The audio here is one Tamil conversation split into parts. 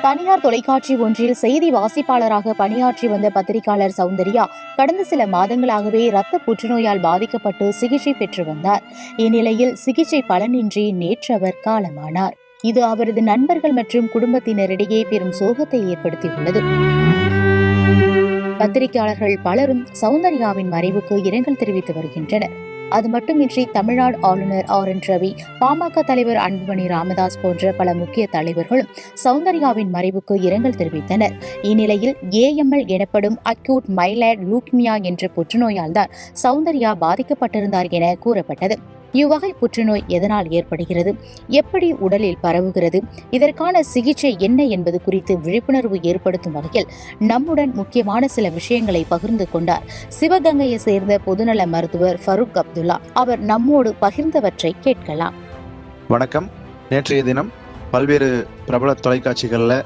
தனியார் தொலைக்காட்சி ஒன்றில் செய்தி வாசிப்பாளராக பணியாற்றி வந்த பத்திரிகையாளர் சௌந்தர்யா கடந்த சில மாதங்களாகவே இரத்த புற்றுநோயால் பாதிக்கப்பட்டு சிகிச்சை பெற்று வந்தார். இந்நிலையில் சிகிச்சை பலனின்றி நேற்று அவர் காலமானார். இது அவரது நண்பர்கள் மற்றும் குடும்பத்தினரிடையே பெரும் சோகத்தை ஏற்படுத்தியுள்ளது. பத்திரிகையாளர்கள் பலரும் சௌந்தர்யாவின் மறைவுக்கு இரங்கல் தெரிவித்து வருகின்றனர். அது மட்டுமின்றி தமிழ்நாடு ஆளுநர் RN ரவி, பாமக தலைவர் அன்புமணி ராமதாஸ் போன்ற பல முக்கிய தலைவர்களும் சௌந்தர்யாவின் மறைவுக்கு இரங்கல் தெரிவித்தனர். இந்நிலையில் AML எனப்படும் அக்யூட் மைலாய்டு லுகேமியா என்ற புற்றுநோயால் தான் சௌந்தர்யா பாதிக்கப்பட்டிருந்தார் என கூறப்பட்டது. இவ்வகை புற்றுநோய் எதனால் ஏற்படுகிறது, எப்படி உடலில் பரவுகிறது, இதற்கான சிகிச்சை என்ன என்பது குறித்து விழிப்புணர்வு ஏற்படுத்தும் வகையில் நம்முடன் முக்கியமான சில விஷயங்களை பகிர்ந்து கொண்டார் சிவகங்கையை சேர்ந்த பொதுநல மருத்துவர் ஃபரூக் அப்துல்லா. அவர் நம்மோடு பகிர்ந்தவற்றை கேட்கலாம். வணக்கம். நேற்றைய தினம் பல்வேறு பிரபல தொலைக்காட்சிகளில்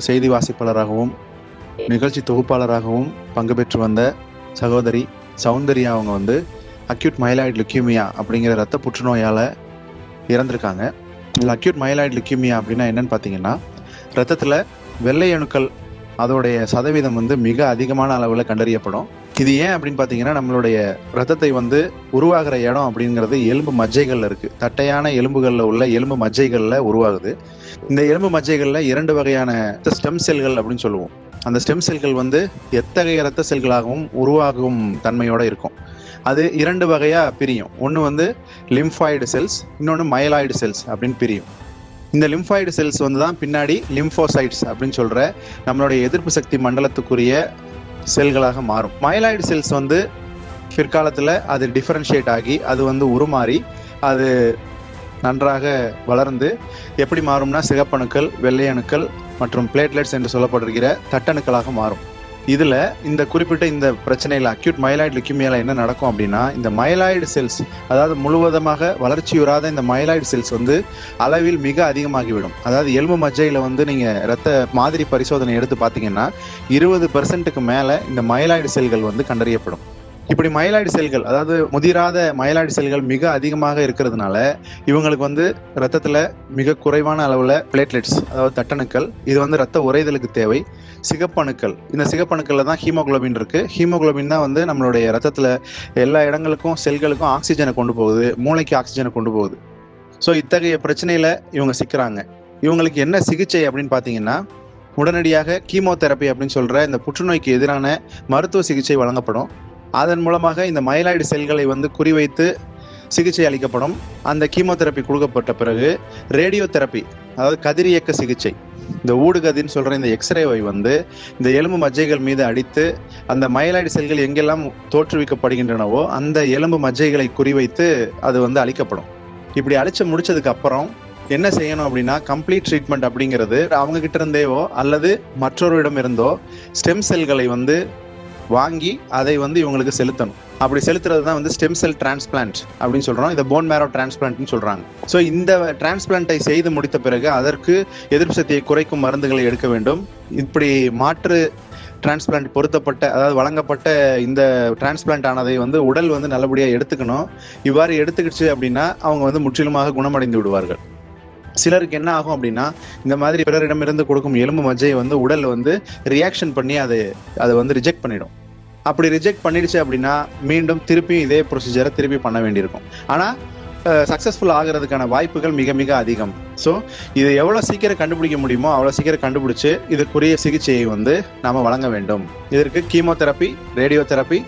செய்தி வாசிப்பாளராகவும் நிகழ்ச்சி தொகுப்பாளராகவும் பங்கு பெற்று வந்த சகோதரி சௌந்தர்யா அவங்க அக்யூட் மைலாய்டு லுகேமியா அப்படிங்கிற ரத்த புற்றுநோயால் இறந்திருக்காங்க. இதில் அக்யூட் மைலாய்டு லுகேமியா அப்படின்னா என்னன்னு பார்த்தீங்கன்னா, ரத்தத்தில் வெள்ளை அணுக்கள் அதோடைய சதவீதம் மிக அதிகமான அளவில் கண்டறியப்படும். இது ஏன் அப்படின்னு பார்த்தீங்கன்னா, நம்மளுடைய ரத்தத்தை உருவாகிற இடம் அப்படிங்கிறது எலும்பு மஜ்ஜைகளில் இருக்குது. தட்டையான எலும்புகளில் உள்ள எலும்பு மஜ்ஜைகளில் உருவாகுது. இந்த எலும்பு மஜ்ஜைகளில் 2 வகையான ஸ்டெம் செல்கள் அப்படின்னு சொல்லுவோம். அந்த ஸ்டெம் செல்கள் எத்தகைய ரத்த செல்களாகவும் உருவாகும் தன்மையோடு இருக்கும். அது 2 வகையாக பிரியும். ஒன்று லிம்ஃபாய்டு செல்ஸ், இன்னொன்று மைலாய்டு செல்ஸ் அப்படின்னு பிரியும். இந்த லிம்ஃபாய்டு செல்ஸ் தான் பின்னாடி லிம்ஃபோசைட்ஸ் அப்படின்னு சொல்கிற நம்மளுடைய எதிர்ப்பு சக்தி மண்டலத்துக்குரிய செல்களாக மாறும். மைலாய்டு செல்ஸ் பிற்காலத்தில் அது டிஃபரன்ஷியேட் ஆகி அது உருமாறி அது நன்றாக வளர்ந்து எப்படி மாறும்னா சிகப்பணுக்கள், வெள்ளை அணுக்கள் மற்றும் பிளேட்லெட்ஸ் என்று சொல்லப்படுகிற தட்டணுக்களாக மாறும். இதில் இந்த குறிப்பிட்ட இந்த பிரச்சனையில் அக்யூட் மைலாய்டு லுகேமியாவில் என்ன நடக்கும் அப்படின்னா, இந்த மைலாய்டு செல்ஸ், அதாவது முழுவதுமாக வளர்ச்சியுறாத இந்த மைலாய்டு செல்ஸ் அளவில் மிக அதிகமாகிவிடும். அதாவது எலும்பு மஜ்ஜையில் நீங்கள் ரத்த மாதிரி பரிசோதனை எடுத்து பார்த்தீங்கன்னா 20% மேலே இந்த மைலாய்டு செல்கள் கண்டறியப்படும். இப்படி மைலாய்டு செல்கள், அதாவது முதிராத மைலாய்டு செல்கள் மிக அதிகமாக இருக்கிறதுனால இவங்களுக்கு ரத்தத்தில் மிக குறைவான அளவில் பிளேட்லெட்ஸ், அதாவது தட்டணுக்கள், இது ரத்த உறைதலுக்கு தேவை. சிகப்பணுக்கள், இந்த சிகப்பணுக்களில் தான் ஹீமோகுளோபின் இருக்குது. ஹீமோகுளோபின் தான் நம்மளுடைய ரத்தத்தில் எல்லா இடங்களுக்கும் செல்களுக்கும் ஆக்சிஜனை கொண்டு போகுது, மூளைக்கு ஆக்சிஜனை கொண்டு போகுது. ஸோ இத்தகைய பிரச்சனையில் இவங்க சிக்கிறாங்க. இவங்களுக்கு என்ன சிகிச்சை அப்படின்னு பார்த்தீங்கன்னா, உடனடியாக கீமோதெரப்பி அப்படின்னு சொல்கிற இந்த புற்றுநோய்க்கு எதிரான மருத்துவ சிகிச்சை வழங்கப்படும். அதன் மூலமாக இந்த மைலாய்டு செல்களை குறிவைத்து சிகிச்சை அளிக்கப்படும். அந்த கீமோதெரப்பி கொடுக்கப்பட்ட பிறகு ரேடியோ தெரப்பி, அதாவது கதிரியக்க சிகிச்சை, இந்த ஊடுகதின்னு சொல்கிற இந்த எக்ஸ்ரேவை இந்த எலும்பு மஜ்ஜைகள் மீது அடித்து அந்த மைலாய்டு செல்கள் எங்கெல்லாம் தோற்றுவிக்கப்படுகின்றனவோ அந்த எலும்பு மஜ்ஜைகளை குறிவைத்து அது அளிக்கப்படும். இப்படி அழிச்சு முடிச்சதுக்கு அப்புறம் என்ன செய்யணும் அப்படின்னா, கம்ப்ளீட் ட்ரீட்மெண்ட் அப்படிங்கிறது அவங்க கிட்ட இருந்தேவோ அல்லது மற்றொருடம் இருந்தோ ஸ்டெம் செல்களை வாங்கி அதை இவங்களுக்கு செலுத்தணும். அப்படி செலுத்துறது தான் ஸ்டெம் செல் டிரான்ஸ்பிளான்ட் அப்படின்னு சொல்கிறோம். இதை போன் மேரோ டிரான்ஸ்பிளான்ட்னு சொல்கிறாங்க. ஸோ இந்த டிரான்ஸ்பிளான்ட்டை செய்து முடித்த பிறகு அதற்கு எதிர்ப்பு சக்தியை குறைக்கும் மருந்துகளை எடுக்க வேண்டும். இப்படி மாற்று டிரான்ஸ்பிளான்ட் பொருத்தப்பட்ட, அதாவது வழங்கப்பட்ட இந்த டிரான்ஸ்பிளான்ட் ஆனதை உடல் நல்லபடியாக எடுத்துக்கணும். இவ்வாறு எடுத்துக்கிடுச்சு அப்படின்னா அவங்க முற்றிலுமாக குணமடைந்து விடுவார்கள். சிலருக்கு என்ன ஆகும் அப்படின்னா, இந்த மாதிரி பிறரிடமிருந்து கொடுக்கும் எலும்பு மஜ்ஜையை உடல் ரியாக்ஷன் பண்ணி அதை ரிஜெக்ட் பண்ணிடும். அப்படி ரிஜெக்ட் பண்ணிடுச்சு அப்படின்னா மீண்டும் திருப்பியும் இதே ப்ரொசீஜரை திருப்பி பண்ண வேண்டியிருக்கும். ஆனால் சக்ஸஸ்ஃபுல் ஆகிறதுக்கான வாய்ப்புகள் மிக மிக அதிகம். ஸோ இதை எவ்வளோ சீக்கிரம் கண்டுபிடிக்க முடியுமோ அவ்வளோ சீக்கிரம் கண்டுபிடிச்சு இதற்குரிய சிகிச்சையை நாம் வழங்க வேண்டும். இதற்கு chemotherapy, radio therapy,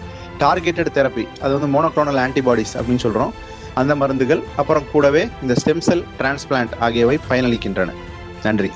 targeted therapy, அது மோனோக்ளோனல் ஆன்டிபாடிஸ் அப்படின்னு சொல்கிறோம், அந்த மருந்துகள், அப்புறம் கூடவே இந்த ஸ்டெம் செல் டிரான்ஸ்பிளான்ட் ஆகியவை பயனளிக்கின்றன. நன்றி.